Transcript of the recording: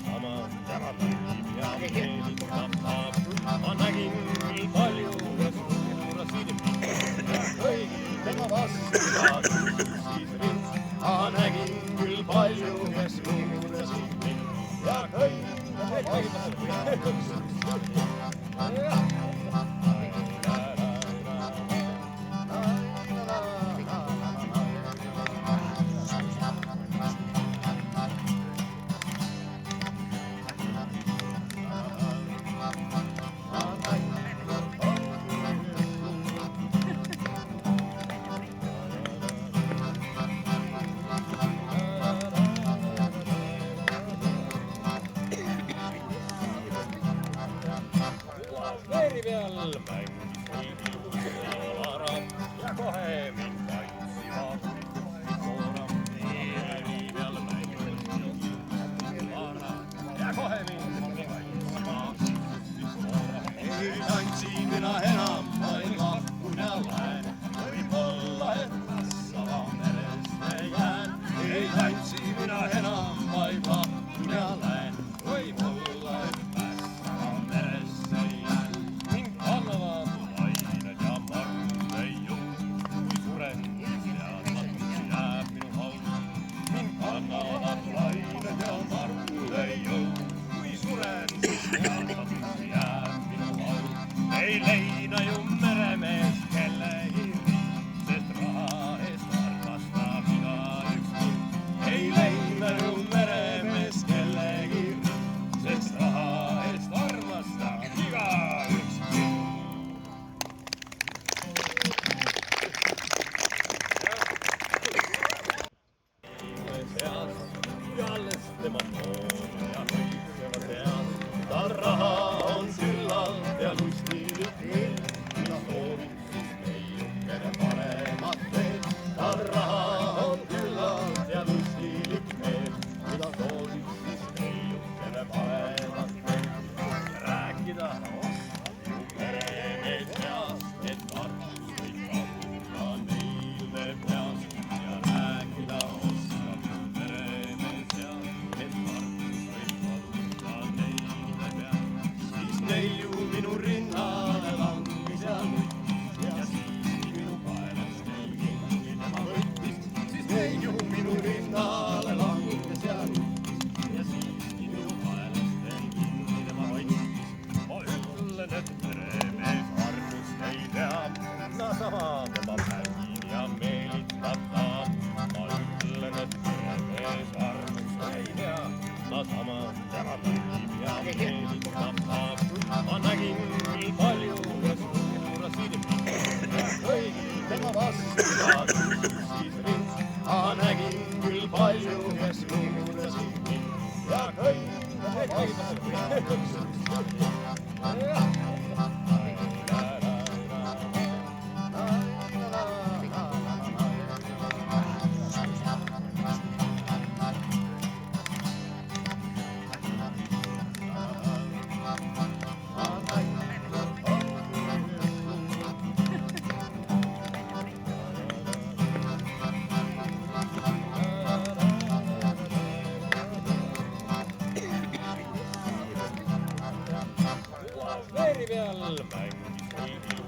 sama tema mängib ja meelitab saab. Ma nägin küll palju ja suurasid ja kõigil tema vastu saadus siis rind. Ma nägin küll palju ja suurasid mind ja kõigil tema vastu veeri peal mängis nii ilus ja kohe mind andsi vaatama koorab. Veeri peal mängis nii ilus ja kohe mind andsi vaatama koorab. Ei tantsi mina enam, vaid lahkun ja lähen, võib-olla et Passava merest jään. Ei tantsi mina enam, vaid lahkun ja lähen, võib-olla et Passava merest jään. Mind kannavad lained ja margud ei jõu, kui suren, teadmatuks jääb minu haud. Mind kannavad lained ja margud ei jõu, kui suren, teadmatuks jääb minu haud. Ei leina ju meremees kellegi rind, sest raha eest armastab igaüks mind. Ei leina ju meremees kellegi rind, sest raha eest armastab igaüks mind. Seas ja alles tema poole ja kõikjala seas, tal raha on küllalt ja lustilik meel. Mina soovin siis meiukene paremat teed, tal raha on küllalt ja lustilik meel. Mina soovin siis meiukene paremat teed. Rääkida oskab ju meremees peas, et Tartus võib kaduda neile peas. Ja rääkida oskab ju meremees peas, et Tartus võib kaduda neile peas. Siis neiu minu rinnale langis ja nuttis ja siiski minu kaelast ei kingi tema võttis. Siis neiu minu rinnale langis ja nuttis ja siiski minu kaelast ei kingi tema võttis. Ma ütlen, et meremees armust ei tea, nasama teda mängin ja meelitab taab. Ma ütlen, et meremees armust ei tea, nasama tema mängib ja meelitab taab. Ma nägin küll palju ja suurasid mind ja kõigil tema vastu saadus siis rind. Ma nägin küll palju ja suurasid mind ja kõigil tema vastu veeri peal mängis nii